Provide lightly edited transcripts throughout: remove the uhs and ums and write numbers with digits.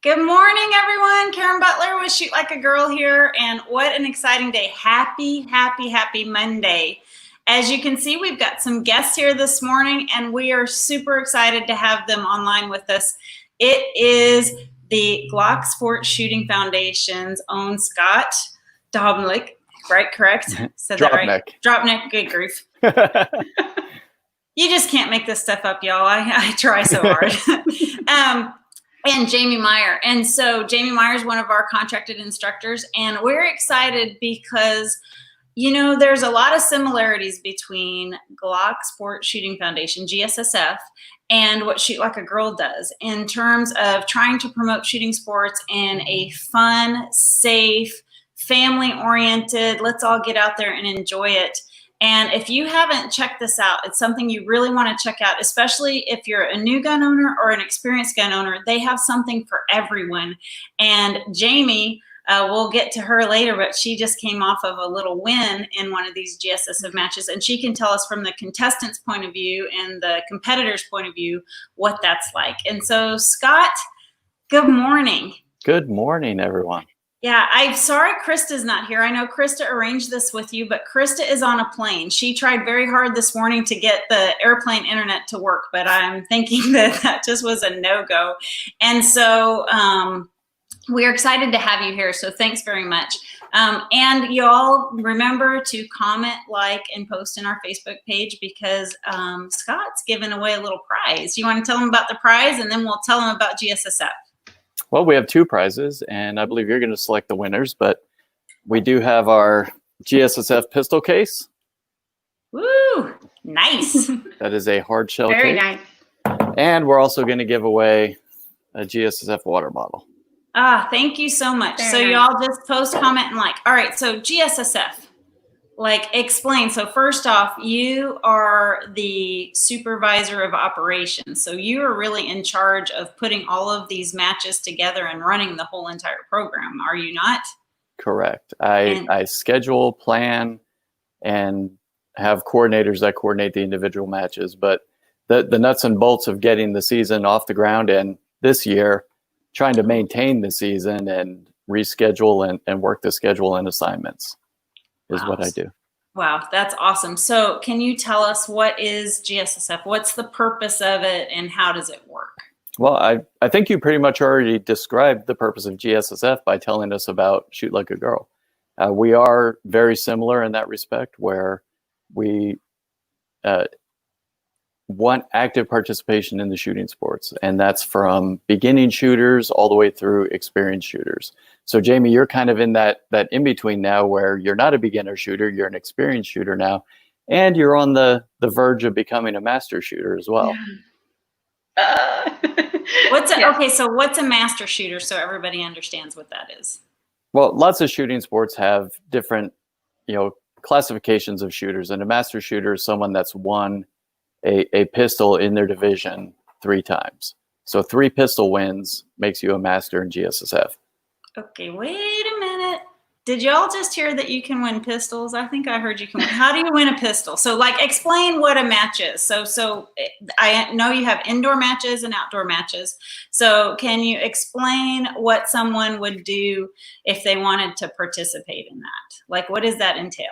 Good morning, everyone. Karen Butler with Shoot Like a Girl here, and what an exciting day. Happy, happy, happy Monday. As you can see, we've got some guests here this morning, and we are super excited to have them online with us. It is the Glock Sports Shooting Foundation's own Scott Drobnick, right? Correct? Said that right? Drobnick, good grief. You just can't make this stuff up, y'all. I try so hard. And Jamie Meyer. And so Jamie Meyer is one of our contracted instructors, and we're excited because, you know, there's a lot of similarities between Glock Sports Shooting Foundation, GSSF, and what Shoot Like a Girl does in terms of trying to promote shooting sports in a fun, safe, family-oriented, let's all get out there and enjoy it. And if you haven't checked this out, it's something you really want to check out, especially if you're a new gun owner or an experienced gun owner. They have something for everyone. And Jamie, we'll get to her later, but she just came off of a little win in one of these GSSF matches, and she can tell us from the contestant's point of view and the competitor's point of view what that's like. And so, Scott, good morning. Good morning, everyone. Yeah, I'm sorry Krista's not here. I know Krista arranged this with you, but Krista is on a plane. She tried very hard this morning to get the airplane internet to work, but I'm thinking that just was a no-go. And so we're excited to have you here, so thanks very much. And y'all remember to comment, like, and post in our Facebook page because Scott's giving away a little prize. You want to tell them about the prize, and then we'll tell them about GSSF. Well, we have two prizes, and I believe you're going to select the winners, but we do have our GSSF pistol case. Woo! Nice. That is a hard shell Very case. nice. And we're also going to give away a GSSF water bottle. Thank you so much. Very so nice. y'all just post, comment, and like. All right, so GSSF. Like, explain. So first off, you are the supervisor of operations. So you are really in charge of putting all of these matches together and running the whole entire program, are you not? Correct. I schedule, plan, and have coordinators that coordinate the individual matches. But the nuts and bolts of getting the season off the ground, and this year, trying to maintain the season and reschedule and work the schedule and assignments is what I do. Wow, that's awesome. So can you tell us what is GSSF? What's the purpose of it and how does it work? Well, I think you pretty much already described the purpose of GSSF by telling us about Shoot Like a Girl. We are very similar in that respect, where we want active participation in the shooting sports, and that's from beginning shooters all the way through experienced shooters. So Jamie, you're kind of in that in-between now where you're not a beginner shooter, you're an experienced shooter now, and you're on the verge of becoming a master shooter as well. Okay, so what's a master shooter so everybody understands what that is? Well, lots of shooting sports have different, classifications of shooters, and a master shooter is someone that's won a pistol in their division 3 times. So 3 pistol wins makes you a master in GSSF. Okay, wait a minute. Did y'all just hear that you can win pistols? I think I heard you can win. How do you win a pistol? So, like, explain what a match is. So I know you have indoor matches and outdoor matches. So can you explain what someone would do if they wanted to participate in that? Like, what does that entail?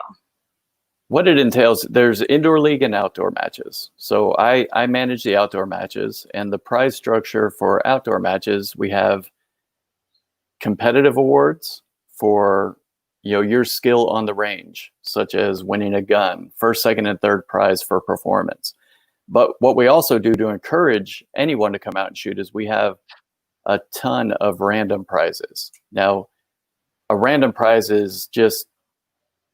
What it entails, there's indoor league and outdoor matches. So I manage the outdoor matches, and the prize structure for outdoor matches, we have competitive awards for your skill on the range, such as winning a gun, first, second, and third prize for performance. But what we also do to encourage anyone to come out and shoot is we have a ton of random prizes. Now, a random prize is just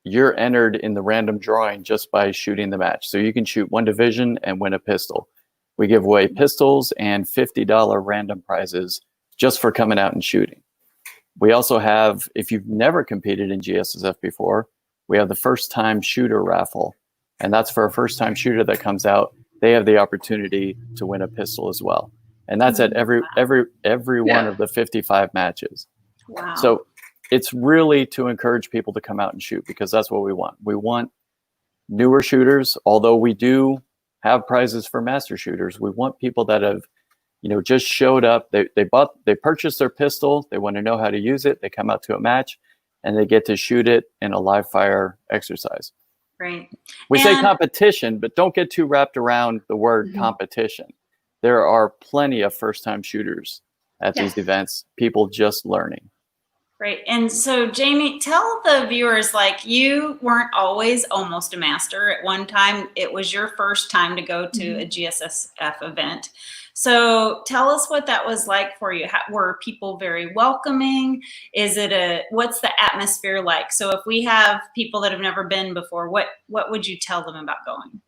you're entered in the random drawing just by shooting the match. So you can shoot one division and win a pistol. We give away pistols and $50 random prizes just for coming out and shooting. We also have, if you've never competed in GSSF before, we have the first time shooter raffle. And that's for a first time shooter that comes out. They have the opportunity to win a pistol as well. And that's at every one of the 55 matches. Wow. So it's really to encourage people to come out and shoot, because that's what we want. We want newer shooters, although we do have prizes for master shooters. We want people that have just showed up. They purchased their pistol. They want to know how to use it. They come out to a match and they get to shoot it in a live fire exercise. Right. We say competition, but don't get too wrapped around the word competition. There are plenty of first-time shooters at these events, people just learning. Right. And so, Jamie, tell the viewers, like, you weren't always almost a master. At one time, it was your first time to go to a GSSF event. So tell us what that was like for you. Were people very welcoming? What's the atmosphere like? So if we have people that have never been before, what would you tell them about going?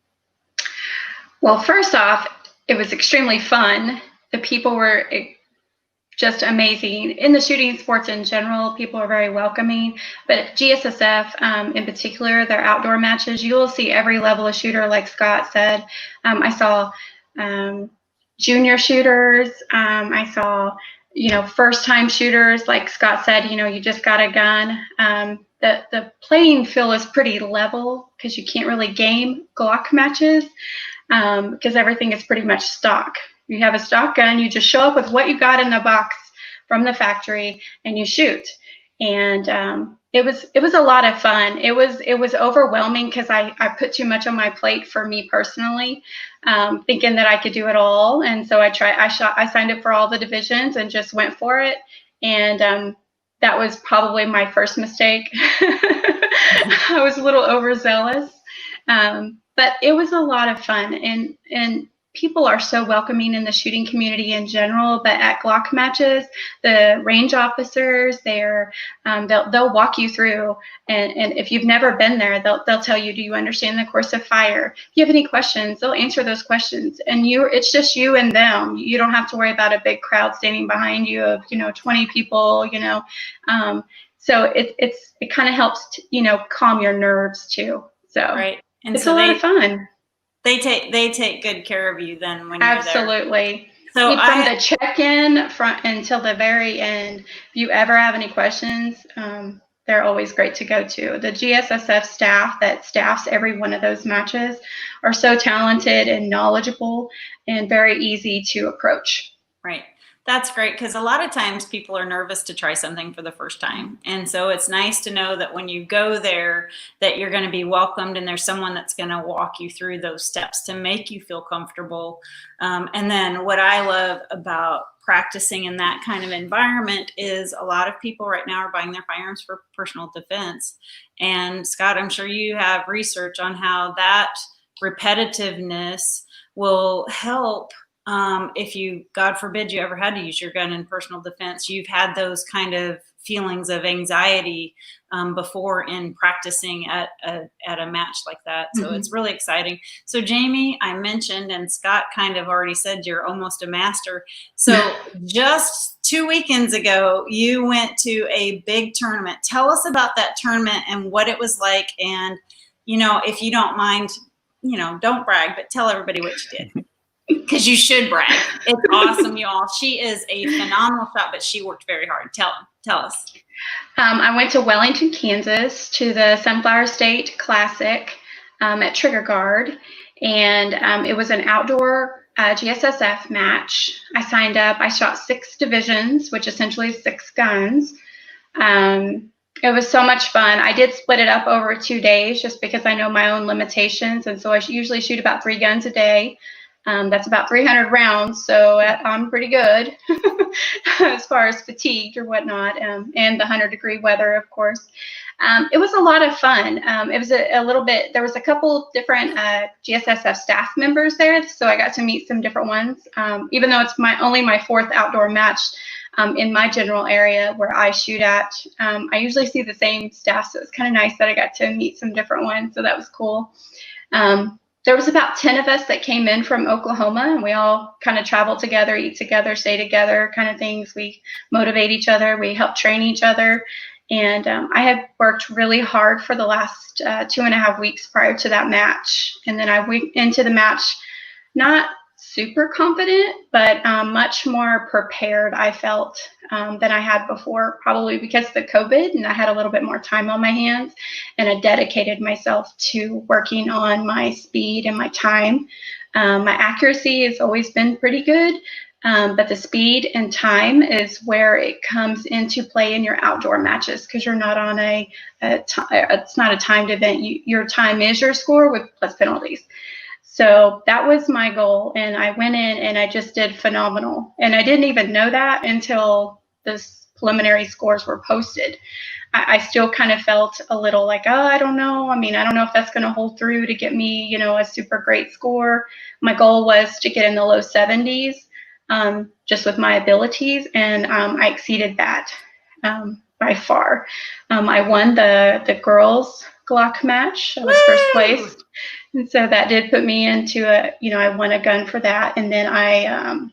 Well, first off, it was extremely fun. The people were just amazing. In the shooting sports in general, people are very welcoming, but GSSF in particular, their outdoor matches, you will see every level of shooter, like Scott said. I saw junior shooters. I saw, first-time shooters, like Scott said, you just got a gun. The playing field is pretty level because you can't really game Glock matches because everything is pretty much stock. You have a stock gun, you just show up with what you got in the box from the factory and you shoot. And it was a lot of fun. It was overwhelming because I put too much on my plate for me personally, thinking that I could do it all. And so I signed up for all the divisions and just went for it. And that was probably my first mistake. I was a little overzealous, but it was a lot of fun. And people are so welcoming in the shooting community in general, but at Glock matches, the range officers, they'll walk you through, and if you've never been there, they'll tell you, do you understand the course of fire? If you have any questions, they'll answer those questions, and it's just you and them. You don't have to worry about a big crowd standing behind you of 20 people, so it kind of helps calm your nerves too. So right. And it's so a lot of fun. They take good care of you then when Absolutely. You're there. So from the check-in until the very end, if you ever have any questions, they're always great to go to. The GSSF staff that staffs every one of those matches are so talented and knowledgeable and very easy to approach. Right. That's great, because a lot of times people are nervous to try something for the first time. And so it's nice to know that when you go there that you're going to be welcomed and there's someone that's going to walk you through those steps to make you feel comfortable. And then what I love about practicing in that kind of environment is a lot of people right now are buying their firearms for personal defense. And Scott, I'm sure you have research on how that repetitiveness will help. If you, God forbid, you ever had to use your gun in personal defense, you've had those kind of feelings of anxiety before in practicing at a match like that. So it's really exciting. So Jamie, I mentioned, and Scott kind of already said, you're almost a master. So just 2 weekends ago, you went to a big tournament. Tell us about that tournament and what it was like. And, if you don't mind, don't brag, but tell everybody what you did. Because you should brag. It's awesome, y'all. She is a phenomenal shot, but she worked very hard. Tell us. I went to Wellington, Kansas, to the Sunflower State Classic at Trigger Guard, and it was an outdoor GSSF match. I signed up. I shot 6 divisions, which essentially is 6 guns. It was so much fun. I did split it up over 2 days just because I know my own limitations, and so I usually shoot about 3 guns a day. That's about 300 rounds, so I'm pretty good as far as fatigued or whatnot, and the 100-degree weather, of course. It was a lot of fun. It was a little bit, there was a couple different GSSF staff members there, so I got to meet some different ones, even though it's only my 4th outdoor match in my general area where I shoot at. I usually see the same staff, so it's kind of nice that I got to meet some different ones, so that was cool. There was about 10 of us that came in from Oklahoma, and we all kind of travel together, eat together, stay together kind of things. We motivate each other. We help train each other. And I had worked really hard for the last 2.5 weeks prior to that match. And then I went into the match not super confident, but much more prepared, I felt, than I had before, probably because of the COVID, and I had a little bit more time on my hands, and I dedicated myself to working on my speed and my time. My accuracy has always been pretty good, But the speed and time is where it comes into play in your outdoor matches, because you're not on it's not a timed event. Your time is your score with plus penalties. So that was my goal, and I went in and I just did phenomenal. And I didn't even know that until the preliminary scores were posted. I still kind of felt a little like, oh, I don't know. I mean, I don't know if that's going to hold through to get me, a super great score. My goal was to get in the low 70s, just with my abilities, and I exceeded that by far. I won the girls Glock match. I was first place, and so that did put me into I won a gun for that, and then I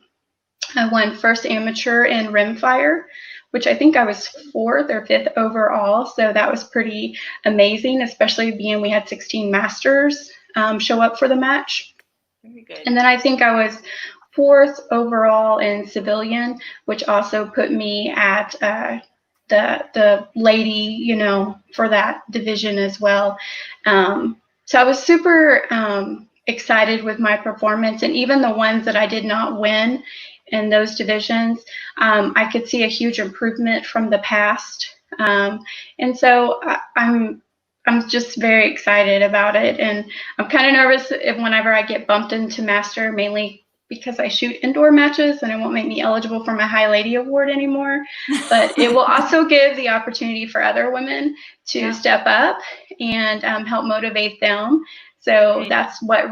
won first amateur in rimfire, which I think I was 4th or 5th overall. So that was pretty amazing, especially being we had 16 masters show up for the match. Very good. And then I think I was 4th overall in civilian, which also put me at the lady, for that division as well. So I was super excited with my performance, and even the ones that I did not win in those divisions, I could see a huge improvement from the past. And so I'm just very excited about it. And I'm kind of nervous whenever I get bumped into master, mainly because I shoot indoor matches and it won't make me eligible for my High Lady Award anymore. But it will also give the opportunity for other women to step up and help motivate them. So that's what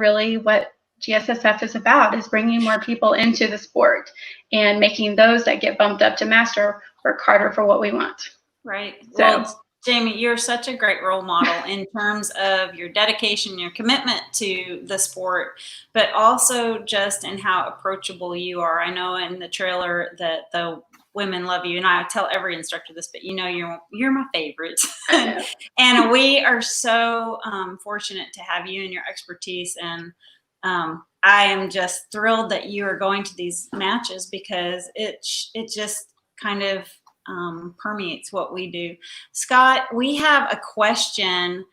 GSSF is about, is bringing more people into the sport and making those that get bumped up to master work harder for what we want. Right. So, well, Jamie, you're such a great role model in terms of your dedication, your commitment to the sport, but also just in how approachable you are. I know in the trailer that the women love you, and I tell every instructor this, but you're my favorite. And we are so fortunate to have you and your expertise, and I am just thrilled that you are going to these matches, because it just kind of permeates what we do. Scott, we have a question.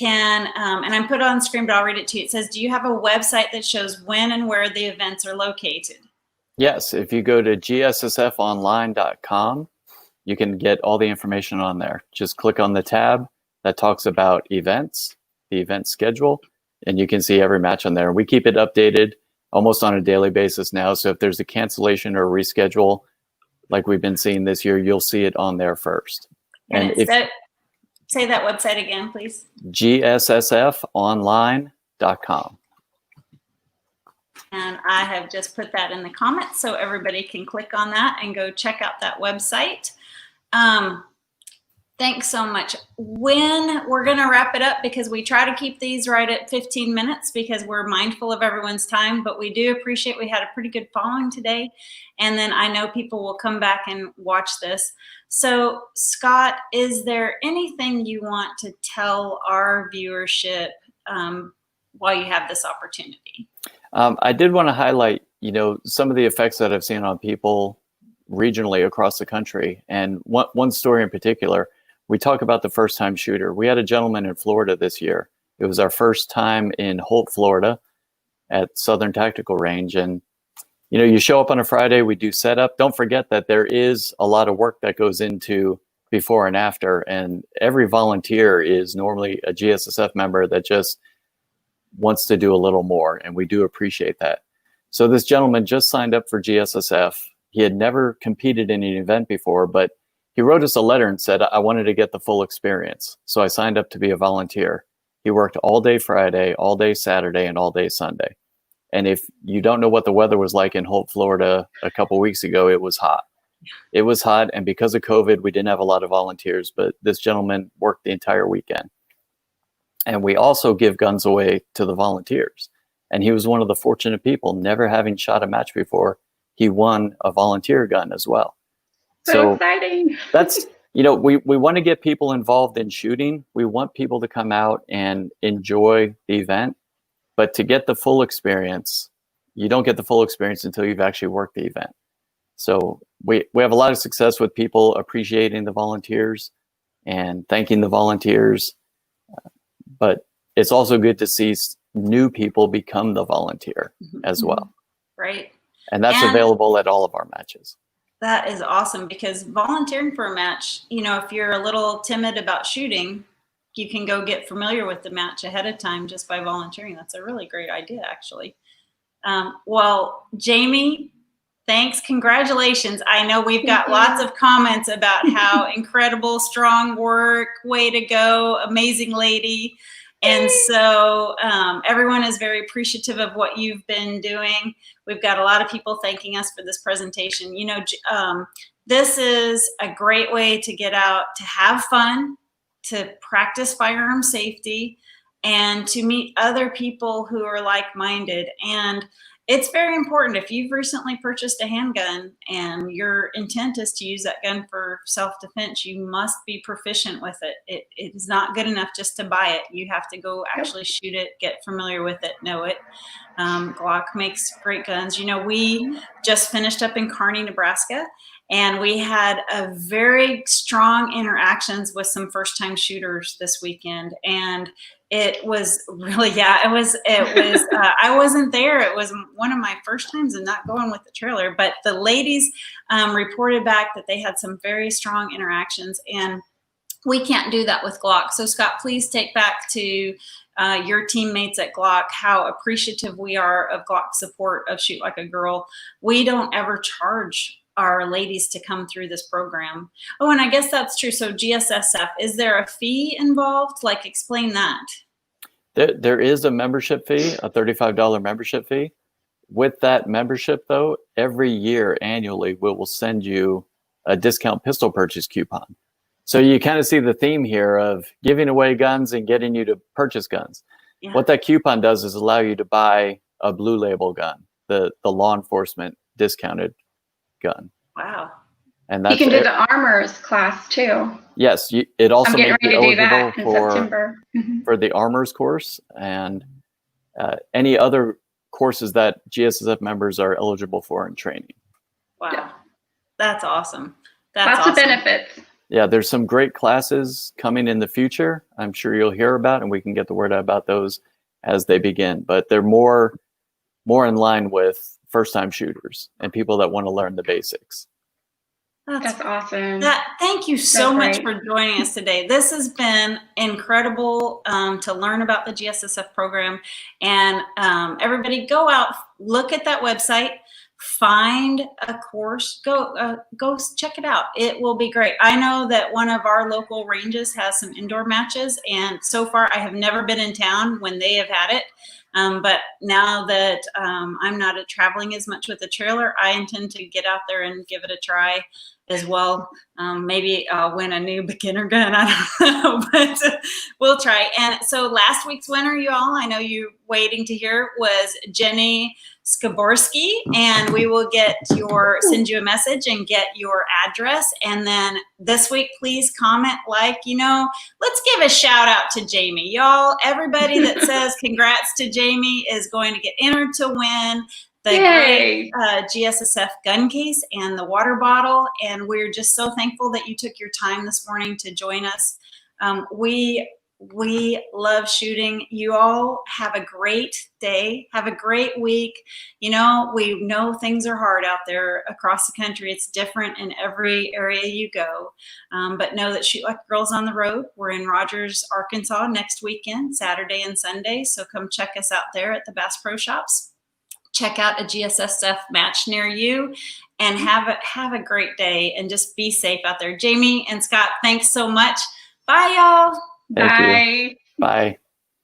And I'm put it on screen, but I'll read it to you. It says, do you have a website that shows when and where the events are located? Yes, if you go to gssfonline.com, you can get all the information on there. Just click on the tab that talks about events, the event schedule, and you can see every match on there. We keep it updated almost on a daily basis now. So if there's a cancellation or reschedule, like we've been seeing this year, you'll see it on there first. And say that website again, please. GSSFonline.com. And I have just put that in the comments so everybody can click on that and go check out that website. Thanks so much. When we're going to wrap it up, because we try to keep these right at 15 minutes because we're mindful of everyone's time, but we do appreciate we had a pretty good following today. And then I know people will come back and watch this. So Scott, is there anything you want to tell our viewership while you have this opportunity? I did want to highlight, some of the effects that I've seen on people regionally across the country. And one story in particular, we talk about the first-time shooter. We had a gentleman in Florida this year. It was our first time in Holt, Florida at Southern Tactical Range. And, you show up on a Friday, we do setup. Don't forget that there is a lot of work that goes into before and after. And every volunteer is normally a GSSF member that just wants to do a little more. And we do appreciate that. So this gentleman just signed up for GSSF. He had never competed in an event before, but he wrote us a letter and said, I wanted to get the full experience. So I signed up to be a volunteer. He worked all day Friday, all day Saturday, and all day Sunday. And if you don't know what the weather was like in Holt, Florida a couple weeks ago, it was hot. It was hot. And because of COVID, we didn't have a lot of volunteers, but this gentleman worked the entire weekend. And we also give guns away to the volunteers. And he was one of the fortunate people, never having shot a match before. He won a volunteer gun as well. So exciting. That's, we want to get people involved in shooting. We want people to come out and enjoy the event. But to get the full experience, you don't get the full experience until you've actually worked the event. So we have a lot of success with people appreciating the volunteers and thanking the volunteers. But it's also good to see new people become the volunteer as well. Right. And that's available at all of our matches. That is awesome, because volunteering for a match, you know, if you're a little timid about shooting, you can go get familiar with the match ahead of time just by volunteering. That's a really great idea, actually. Well, Jamie, thanks. Congratulations. I know we've got lots of comments about how incredible, strong work, way to go, amazing lady. And so everyone is very appreciative of what you've been doing. We've got a lot of people thanking us for this presentation. You know, this is a great way to get out, to have fun, to practice firearm safety, and to meet other people who are like-minded. And it's very important, if you've recently purchased a handgun and your intent is to use that gun for self-defense, you must be proficient with it. It is not good enough just to buy it. You have to go actually shoot it, get familiar with it, know it. Glock makes great guns. You know, we just finished up in Kearney, Nebraska, and we had a very strong interactions with some first-time shooters this weekend. And it was really, it was, I wasn't there. It was one of my first times and not going with the trailer, but the ladies reported back that they had some very strong interactions, and we can't do that with Glock. So Scott, please take back to your teammates at Glock how appreciative we are of Glock's support of Shoot Like a Girl. We don't ever charge our ladies to come through this program. Oh, and I guess that's true. So GSSF, is there a fee involved? Like, explain that. There is a membership fee, a $35 membership fee. With that membership, though, every year annually, we will send you a discount pistol purchase coupon. So you kind of see the theme here of giving away guns and getting you to purchase guns. Yeah. What that coupon does is allow you to buy a Blue Label gun, the law enforcement discounted gun. Wow. And that's, you can do the armors class too. Yes, it also makes you eligible for the armors course and any other courses that GSSF members are eligible for in training. Wow, yeah. That's awesome. That's lots of benefits. Yeah, there's some great classes coming in the future. I'm sure you'll hear about, and we can get the word out about those as they begin. But they're more in line with first-time shooters and people that want to learn the basics. That's awesome. Thank you so much for joining us today. This has been incredible to learn about the GSSF program. And everybody go out, look at that website, find a course, go check it out. It will be great. I know that one of our local ranges has some indoor matches, and so far I have never been in town when they have had it. But now that I'm not traveling as much with the trailer, I intend to get out there and give it a try as well. Maybe I'll win a new beginner gun. I don't know, but we'll try. And so last week's winner, you all, I know you're waiting to hear, was Jenny Skaborski, and we will send you a message and get your address. And then this week, please comment, let's give a shout out to Jamie. Y'all, everybody that says congrats to Jamie is going to get entered to win the great GSSF gun case and the water bottle. And we're just so thankful that you took your time this morning to join us. We love shooting. You all have a great day. Have a great week. We know things are hard out there across the country. It's different in every area you go. But know that Shoot Like a Girl's on the road. We're in Rogers, Arkansas next weekend, Saturday and Sunday. So come check us out there at the Bass Pro Shops. Check out a GSSF match near you, and have a great day, and just be safe out there. Jamie and Scott, thanks so much. Bye, y'all. Thank you. Bye.